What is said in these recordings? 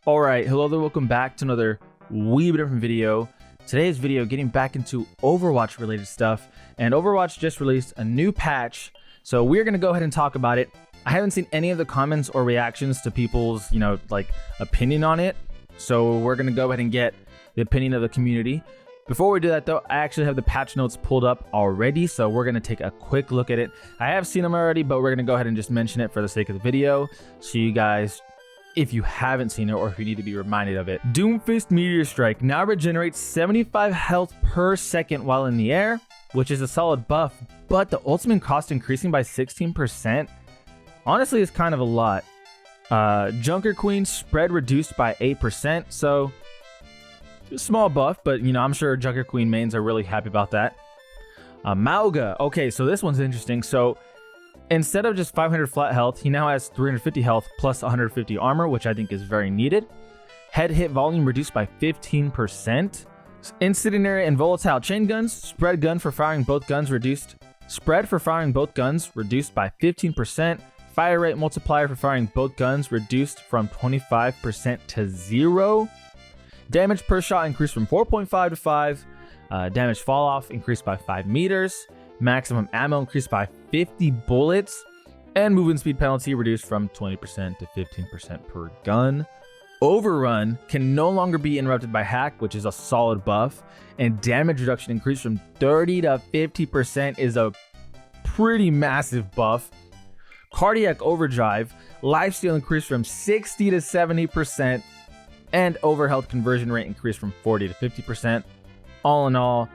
All right, hello there, welcome back to another wee bit different video. Today's video getting back into Overwatch related stuff, and Overwatch just released a new patch, so we're gonna go ahead and talk about it. I haven't seen any of the comments or reactions to people's, opinion on it, so we're gonna go ahead and get the opinion of the community. Before we do that though, I actually have the patch notes pulled up already, so we're gonna take a quick look at it. I have seen them already, but we're gonna go ahead and just mention it for the sake of the video, so you guys, if you haven't seen it or if you need to be reminded of it. Doomfist Meteor Strike now regenerates 75 health per second while in the air, which is a solid buff, but the ultimate cost increasing by 16% honestly is kind of a lot. Junker Queen spread reduced by 8%, so a small buff, but I'm sure Junker Queen mains are really happy about that. Mauga, okay, so this one's interesting. So instead of just 500 flat health, he now has 350 health plus 150 armor, which I think is very needed. Head hit volume reduced by 15%. Incendiary and volatile chain guns, spread for firing both guns reduced by 15%. Fire rate multiplier for firing both guns reduced from 25% to 0. Damage per shot increased from 4.5 to 5. Damage fall off increased by 5 meters. Maximum ammo increased by 50 bullets, and movement speed penalty reduced from 20% to 15% per gun. Overrun can no longer be interrupted by hack, which is a solid buff, and damage reduction increased from 30 to 50% is a pretty massive buff. Cardiac overdrive, lifesteal increased from 60 to 70%, and overhealth conversion rate increased from 40 to 50%. All in all,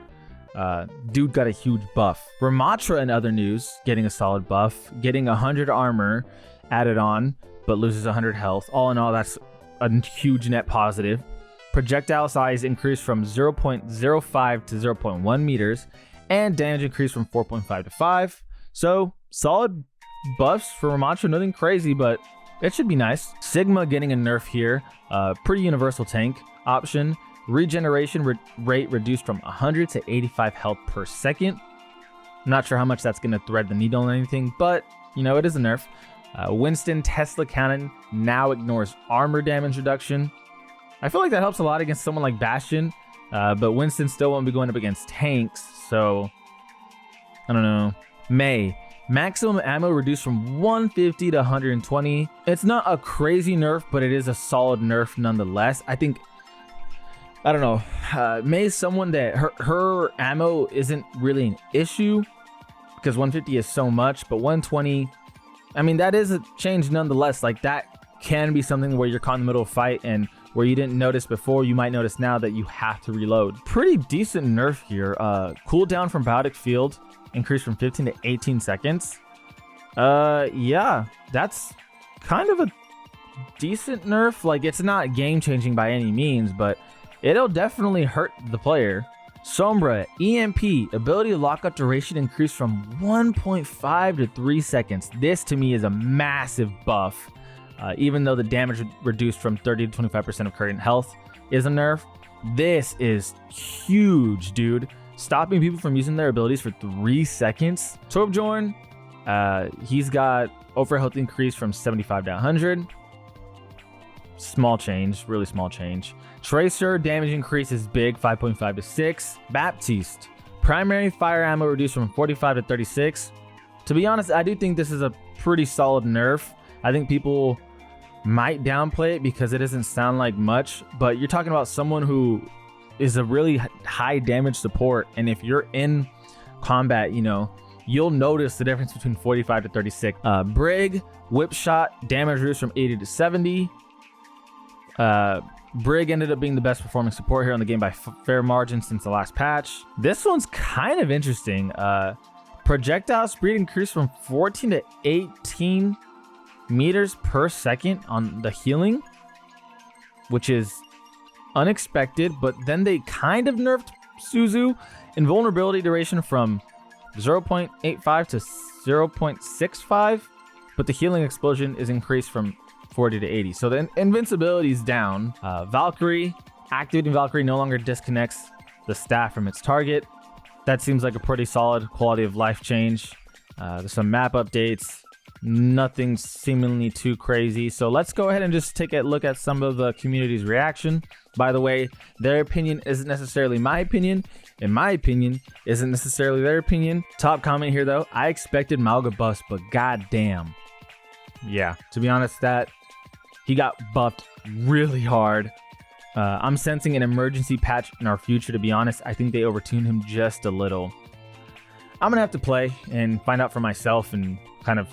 dude got a huge buff. Ramatra, in other news, getting a solid buff, getting 100 armor added on, but loses 100 health. All in all, that's a huge net positive. Projectile size increased from 0.05 to 0.1 meters, and damage increased from 4.5 to 5. So, solid buffs for Ramatra, nothing crazy, but it should be nice. Sigma getting a nerf here, pretty universal tank option. Regeneration rate reduced from 100 to 85 health per second. I'm not sure how much that's going to thread the needle on anything, but it is a nerf. Winston Tesla Cannon now ignores armor damage reduction. I feel like that helps a lot against someone like Bastion, but Winston still won't be going up against tanks, so I don't know. May. Maximum ammo reduced from 150 to 120. It's not a crazy nerf, but it is a solid nerf nonetheless. I don't know. May is someone that her ammo isn't really an issue because 150 is so much, but 120, I mean, that is a change nonetheless. Like, that can be something where you're caught in the middle of a fight and where you didn't notice before, you might notice now that you have to reload. Pretty decent nerf here. Cooldown from Biotic Field increased from 15 to 18 seconds. Yeah, that's kind of a decent nerf. Like, it's not game changing by any means, but it'll definitely hurt the player. Sombra, EMP, ability to lock up duration increased from 1.5 to 3 seconds. This to me is a massive buff. Even though the damage reduced from 30 to 25% of current health is a nerf, this is huge, dude. Stopping people from using their abilities for 3 seconds. Torbjorn, he's got overhealth increase from 75 to 100. Small change, really small change. Tracer, damage increase is big, 5.5 to 6. Baptiste, primary fire ammo reduced from 45 to 36. To be honest, I do think this is a pretty solid nerf. I think people might downplay it because it doesn't sound like much, but you're talking about someone who is a really high damage support, and if you're in combat, you'll notice the difference between 45 to 36. Brig, whip shot, damage reduced from 80 to 70. Brig ended up being the best performing support here on the game by fair margin since the last patch. This one's kind of interesting. Projectile speed increased from 14 to 18 meters per second on the healing, which is unexpected, but then they kind of nerfed Suzu. Invulnerability duration from 0.85 to 0.65, but the healing explosion is increased from 40 to 80. So the invincibility is down. Valkyrie, activating Valkyrie no longer disconnects the staff from its target. That seems like a pretty solid quality of life change. There's some map updates. Nothing seemingly too crazy. So let's go ahead and just take a look at some of the community's reaction. By the way, their opinion isn't necessarily my opinion, and my opinion isn't necessarily their opinion. Top comment here though, I expected Malga buffs, but goddamn. Yeah, to be honest, that he got buffed really hard. I'm sensing an emergency patch in our future, to be honest. I think they overtuned him just a little. I'm gonna have to play and find out for myself and kind of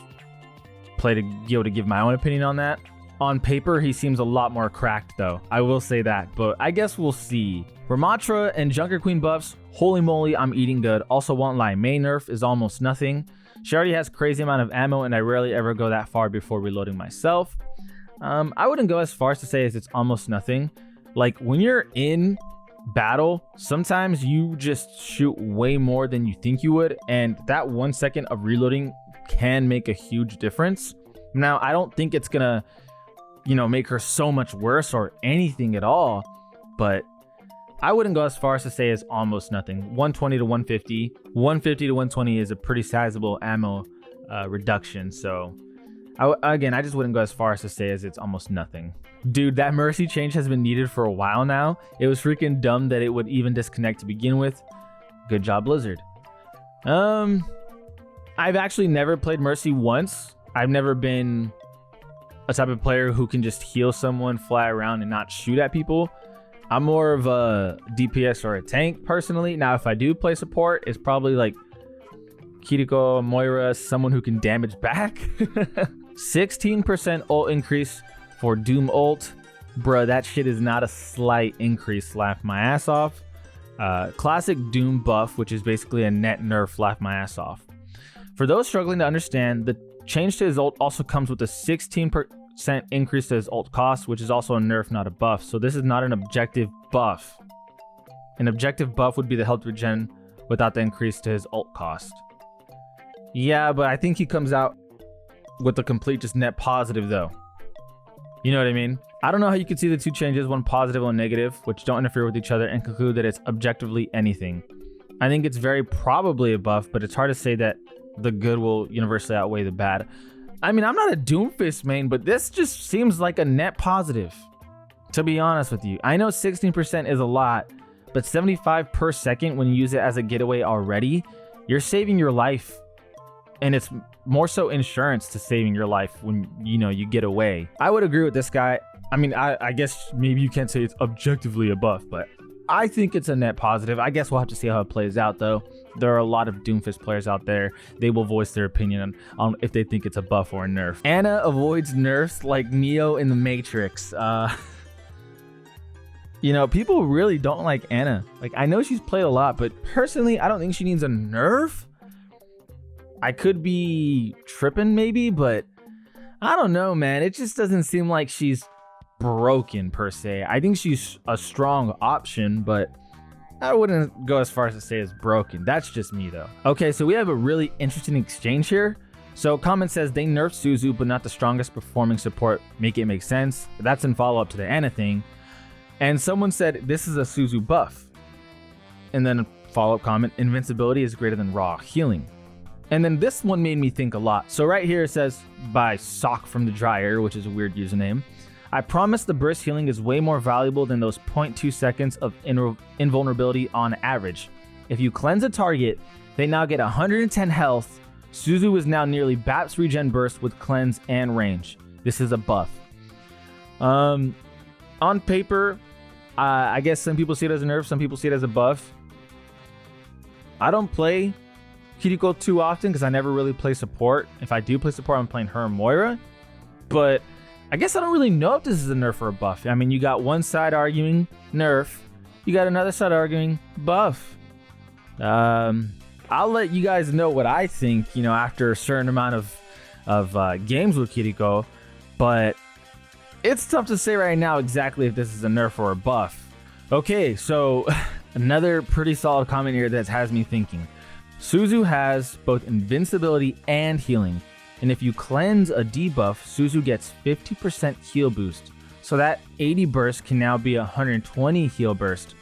play to be able to give my own opinion on that. On paper, he seems a lot more cracked though. I will say that, but I guess we'll see. Ramatra and Junker Queen buffs, holy moly, I'm eating good. Also won't lie, May nerf is almost nothing. She already has crazy amount of ammo and I rarely ever go that far before reloading myself. I wouldn't go as far as to say as it's almost nothing. Like when you're in battle, sometimes you just shoot way more than you think you would, and that 1 second of reloading can make a huge difference. Now, I don't think it's gonna, make her so much worse or anything at all, but I wouldn't go as far as to say it's almost nothing. 120 to 150, 150 to 120 is a pretty sizable ammo reduction. So I just wouldn't go as far as to say as it's almost nothing. Dude, that mercy change has been needed for a while now. It was freaking dumb that it would even disconnect to begin with. Good job, Blizzard. I've actually never played mercy once. I've never been a type of player who can just heal someone, fly around, and not shoot at people. I'm more of a DPS or a tank personally. Now, if I do play support, it's probably like Kiriko, Moira, someone who can damage back. 16% ult increase for Doom ult. Bruh, that shit is not a slight increase. Laugh my ass off. Classic Doom buff, which is basically a net nerf. Laugh my ass off. For those struggling to understand, the change to his ult also comes with a 16% increase to his ult cost, which is also a nerf, not a buff. So this is not an objective buff. An objective buff would be the health regen without the increase to his ult cost. Yeah, but I think he comes out with the complete just net positive though. You know what I mean? I don't know how you could see the two changes, one positive and one negative, which don't interfere with each other, and conclude that it's objectively anything. I think it's very probably a buff, but it's hard to say that the good will universally outweigh the bad. I mean, I'm not a Doomfist main, but this just seems like a net positive, to be honest with you. I know 16% is a lot, but 75 per second when you use it as a getaway already, you're saving your life. And it's more so insurance to saving your life when, you get away. I would agree with this guy. I mean, I guess maybe you can't say it's objectively a buff, but I think it's a net positive. I guess we'll have to see how it plays out, though. There are a lot of Doomfist players out there. They will voice their opinion on if they think it's a buff or a nerf. Ana avoids nerfs like Neo in the Matrix. People really don't like Ana. Like, I know she's played a lot, but personally, I don't think she needs a nerf. I could be tripping maybe, but I don't know, man. It just doesn't seem like she's broken per se. I think she's a strong option, but I wouldn't go as far as to say it's broken. That's just me though. Okay, so we have a really interesting exchange here. So comment says they nerfed Suzu, but not the strongest performing support. Make it make sense. That's in follow up to the Ana thing. And someone said this is a Suzu buff. And then a follow up comment, invincibility is greater than raw healing. And then this one made me think a lot. So right here it says by Sock from the Dryer, which is a weird username. I promise the burst healing is way more valuable than those 0.2 seconds of invulnerability on average. If you cleanse a target, they now get 110 health. Suzu is now nearly BAP's regen burst with cleanse and range. This is a buff. On paper, I guess some people see it as a nerf, some people see it as a buff. I don't play Kiriko too often because I never really play support. If I do play support, I'm playing her and Moira. But I guess I don't really know if this is a nerf or a buff. I mean, you got one side arguing nerf. You got another side arguing buff. I'll let you guys know what I think, after a certain amount of games with Kiriko. But it's tough to say right now exactly if this is a nerf or a buff. Okay, so another pretty solid comment here that has me thinking. Suzu has both invincibility and healing, and if you cleanse a debuff, Suzu gets 50% heal boost, so that 80 burst can now be 120 heal burst.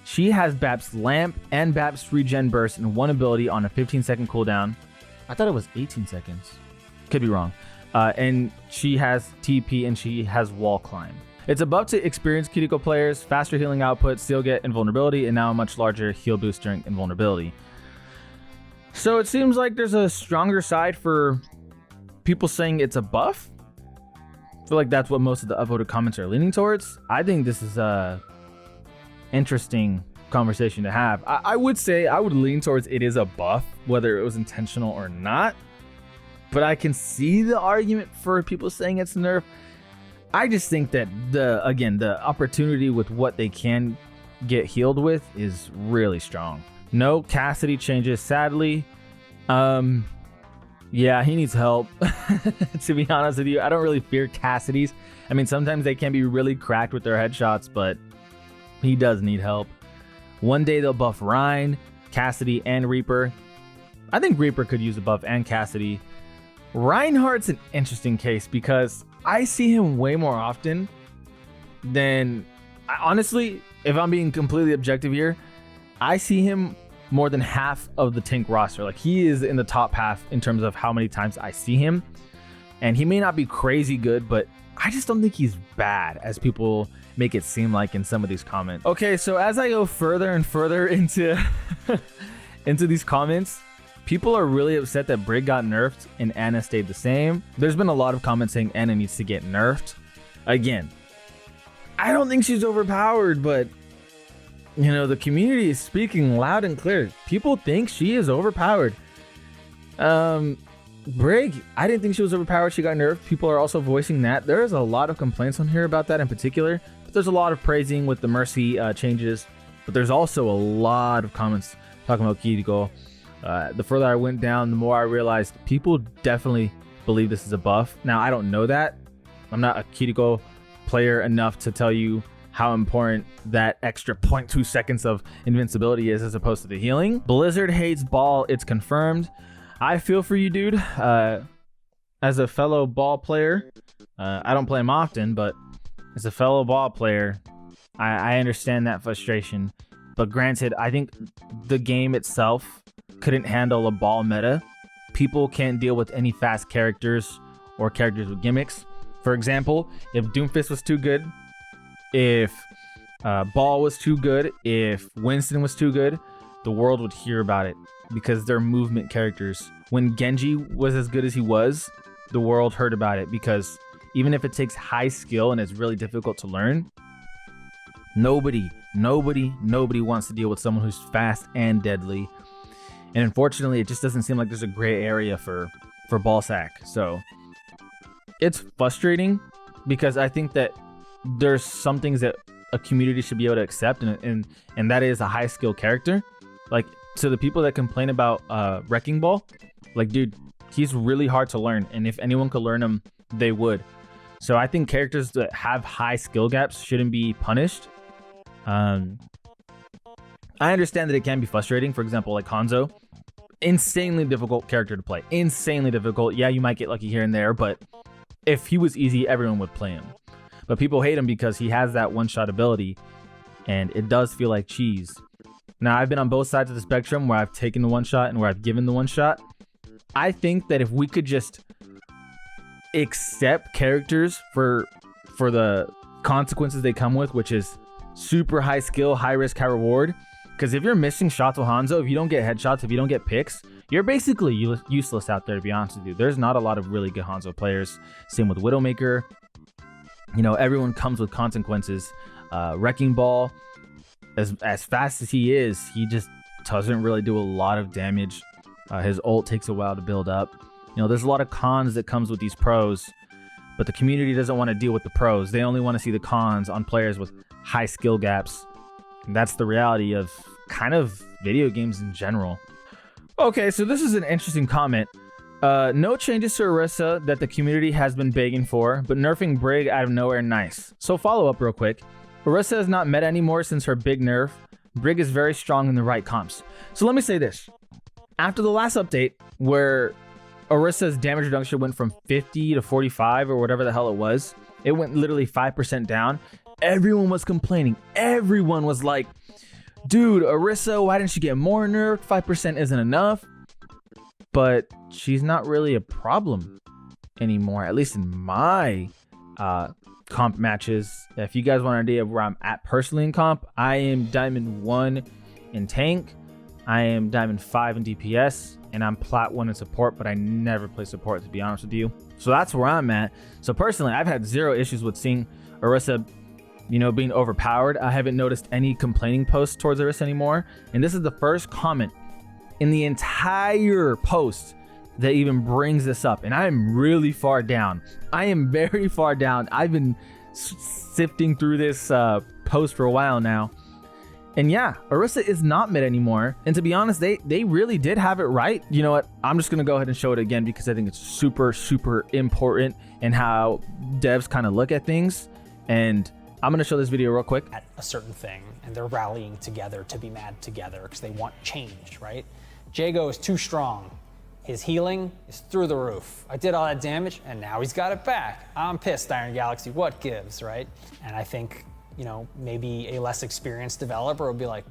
She has BAP's Lamp and BAP's Regen burst in one ability on a 15-second cooldown. I thought it was 18 seconds. Could be wrong. And she has TP and she has wall climb. It's a buff to experienced Kiriko players, faster healing output, still get invulnerability, and now a much larger heal boost during invulnerability. So it seems like there's a stronger side for people saying it's a buff. I feel like that's what most of the upvoted comments are leaning towards. I think this is a interesting conversation to have. I would say I would lean towards it is a buff, whether it was intentional or not. But I can see the argument for people saying it's nerf. I just think that the opportunity with what they can get healed with is really strong. No Cassidy changes, sadly. Yeah, he needs help. To be honest with you, I don't really fear Cassidy's. I mean, sometimes they can be really cracked with their headshots, but he does need help. One day they'll buff Rhine, Cassidy, and Reaper. I think Reaper could use a buff and Cassidy. Reinhardt's an interesting case because I see him way more often than... Honestly, if I'm being completely objective here, I see him more than half of the tank roster. Like, he is in the top half in terms of how many times I see him. And he may not be crazy good, but I just don't think he's bad as people make it seem like in some of these comments. Okay, so as I go further and further into into these comments, people are really upset that Brig got nerfed and Ana stayed the same. There's been a lot of comments saying Ana needs to get nerfed. Again, I don't think she's overpowered, but you know, the community is speaking loud and clear. People think she is overpowered. Brig, I didn't think she was overpowered. She got nerfed. People are also voicing that. There's a lot of complaints on here about that in particular. But there's a lot of praising with the Mercy changes. But there's also a lot of comments talking about Kiriko. The further I went down, the more I realized people definitely believe this is a buff. Now, I don't know that. I'm not a Kiriko player enough to tell you how important that extra 0.2 seconds of invincibility is as opposed to the healing. Blizzard hates ball, it's confirmed. I feel for you, dude. As a fellow ball player, I don't play him often, but as a fellow ball player, I understand that frustration. But granted, I think the game itself couldn't handle a ball meta. People can't deal with any fast characters or characters with gimmicks. For example, if Doomfist was too good, if Ball was too good, if Winston was too good, the world would hear about it because they're movement characters. When Genji was as good as he was, the world heard about it because even if it takes high skill and it's really difficult to learn, nobody wants to deal with someone who's fast and deadly. And unfortunately, it just doesn't seem like there's a gray area for Ballsack. So it's frustrating because I think that there's some things that a community should be able to accept, and that is a high skill character. Like, to the people that complain about Wrecking Ball, like, dude, he's really hard to learn, and if anyone could learn him, they would. So I think characters that have high skill gaps shouldn't be punished. I understand that it can be frustrating. For example, like Hanzo, insanely difficult character to play. Insanely difficult. Yeah, you might get lucky here and there, but if he was easy, everyone would play him. But people hate him because he has that one-shot ability, and it does feel like cheese. Now, I've been on both sides of the spectrum where I've taken the one-shot and where I've given the one-shot. I think that if we could just accept characters for the consequences they come with, which is super high skill, high risk, high reward. Because if you're missing shots with Hanzo, if you don't get headshots, if you don't get picks, you're basically useless out there, to be honest with you. There's not a lot of really good Hanzo players. Same with Widowmaker. You know, everyone comes with consequences. Wrecking Ball, as fast as he is, he just doesn't really do a lot of damage. His ult takes a while to build up. You know, there's a lot of cons that comes with these pros, but the community doesn't want to deal with the pros. They only want to see the cons on players with high skill gaps. And that's the reality of kind of video games in general. Okay, so this is an interesting comment. No changes to Orisa that the community has been begging for, but nerfing Brig out of nowhere, nice. So follow up real quick. Orisa is not meta anymore since her big nerf. Brig is very strong in the right comps. So let me say this. After the last update, where Orisa's damage reduction went from 50 to 45 or whatever the hell it was, it went literally 5% down. Everyone was complaining. Everyone was like, dude, Orisa, why didn't you get more nerfed? 5% isn't enough. But she's not really a problem. anymore, at least in my comp matches. If you guys want an idea of where I'm at personally in comp, I am Diamond 1 in tank, I am Diamond 5 in DPS, and I'm Plat 1 in support, but I never play support, to be honest with you. So that's where I'm at. So personally, I've had zero issues with seeing Orisa, you know, being overpowered. I haven't noticed any complaining posts towards Orisa anymore. And this is the first comment in the entire post that even brings this up. And I am really far down. I am very far down. I've been sifting through this post for a while now. And yeah, Orisa is not mid anymore. And to be honest, they really did have it right. You know what? I'm just going to go ahead and show it again because I think it's super, super important in how devs kind of look at things. And I'm going to show this video real quick. At a certain thing, and they're rallying together to be mad together because they want change, right? Jago is too strong. His healing is through the roof. I did all that damage, and now he's got it back. I'm pissed, Iron Galaxy. What gives, right? And I think, you know, maybe a less experienced developer will be like,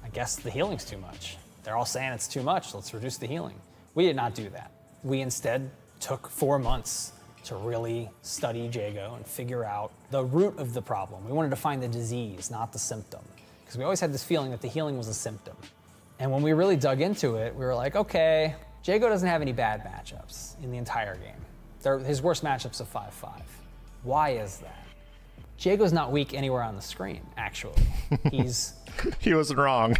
I guess the healing's too much. They're all saying it's too much. Let's reduce the healing. We did not do that. We instead took 4 months to really study Jago and figure out the root of the problem. We wanted to find the disease, not the symptom, because we always had this feeling that the healing was a symptom. And when we really dug into it, we were like, okay, Jago doesn't have any bad matchups in the entire game. His worst matchup's a 5-5. Why is that? Jago's not weak anywhere on the screen, actually. He wasn't wrong.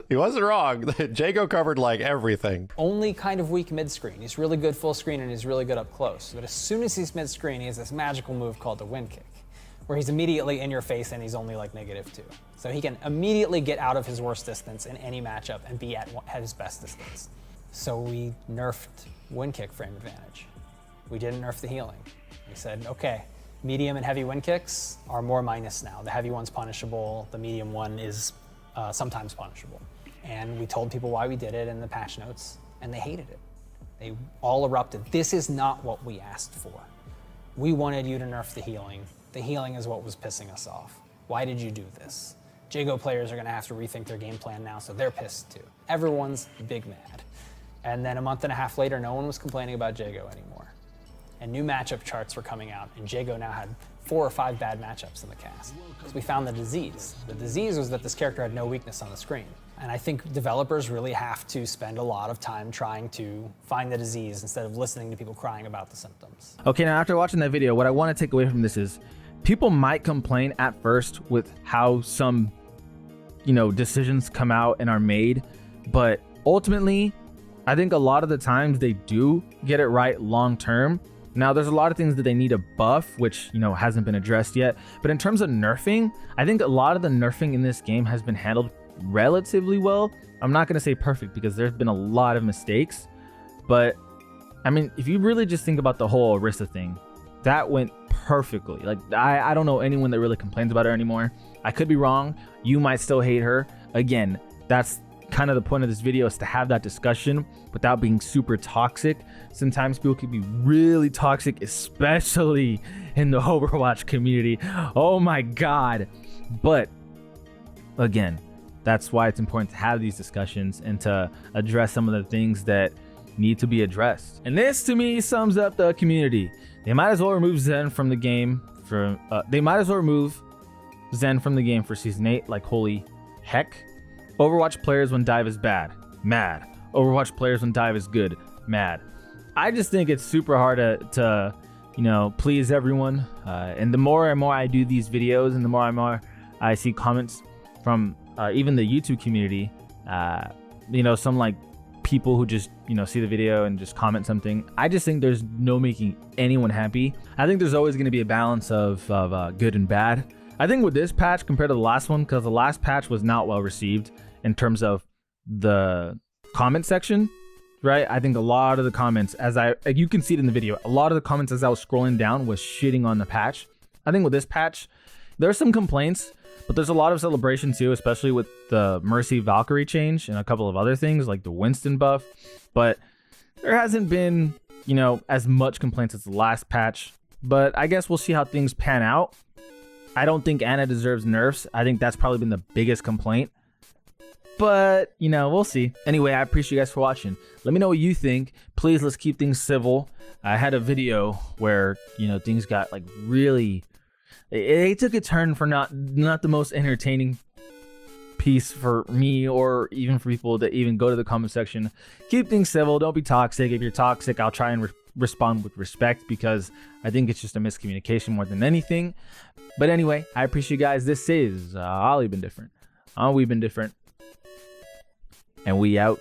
He wasn't wrong. Jago covered like everything. Only kind of weak mid-screen. He's really good full screen and he's really good up close. But as soon as he's mid-screen, he has this magical move called the wind kick, where he's immediately in your face and he's only like -2. So he can immediately get out of his worst distance in any matchup and be at his best distance. So we nerfed wind kick frame advantage. We didn't nerf the healing. We said, okay, medium and heavy wind kicks are more minus now. The heavy one's punishable, the medium one is sometimes punishable. And we told people why we did it in the patch notes, and they hated it. They all erupted. This is not what we asked for. We wanted you to nerf the healing. The healing is what was pissing us off. Why did you do this? Jago players are gonna have to rethink their game plan now, so they're pissed too. Everyone's big mad. And then a month and a half later, no one was complaining about Jago anymore. And new matchup charts were coming out, and Jago now had 4 or 5 bad matchups in the cast. Because we found the disease. The disease was that this character had no weakness on the screen. And I think developers really have to spend a lot of time trying to find the disease instead of listening to people crying about the symptoms. Okay, now after watching that video, what I want to take away from this is people might complain at first with how some, you know, decisions come out and are made, but ultimately, I think a lot of the times they do get it right long term. Now, there's a lot of things that they need to buff, which, you know, hasn't been addressed yet. But in terms of nerfing, I think a lot of the nerfing in this game has been handled relatively well. I'm not going to say perfect because there's been a lot of mistakes. But, I mean, if you really just think about the whole Orisa thing, that went perfectly. Like, I don't know anyone that really complains about her anymore. I could be wrong. You might still hate her. Again, that's kind of the point of this video, is to have that discussion without being super toxic. Sometimes people can be really toxic, especially in the Overwatch community. Oh my god. But again, that's why it's important to have these discussions and to address some of the things that need to be addressed. And this to me sums up the community. They might as well remove Zen from the game for season 8. Like, holy heck. Overwatch players when dive is bad, mad. Overwatch players when dive is good, mad. I just think it's super hard to you know, please everyone. And the more and more I do these videos, and the more and more I see comments from even the YouTube community, you know, some like people who just, you know, see the video and just comment something. I just think there's no making anyone happy. I think there's always going to be a balance of good and bad. I think with this patch compared to the last one, because the last patch was not well received in terms of the comment section, right? I think a lot of the comments, you can see it in the video, a lot of the comments as I was scrolling down was shitting on the patch. I think with this patch, there's some complaints, but there's a lot of celebration too, especially with the Mercy Valkyrie change and a couple of other things like the Winston buff. But there hasn't been, you know, as much complaints as the last patch, but I guess we'll see how things pan out. I don't think Anna deserves nerfs. I think that's probably been the biggest complaint. but you know, we'll see. Anyway, I appreciate you guys for watching. Let me know what you think. Please, let's keep things civil. I had a video where, you know, things got like really, it took a turn for not the most entertaining piece for me, or even for people that even go to the comment section. Keep things civil. Don't be toxic. If you're toxic, I'll try and respond with respect, because I think it's just a miscommunication more than anything. But anyway, I appreciate you guys. This is Ollie Been Different. We've been different. And we out.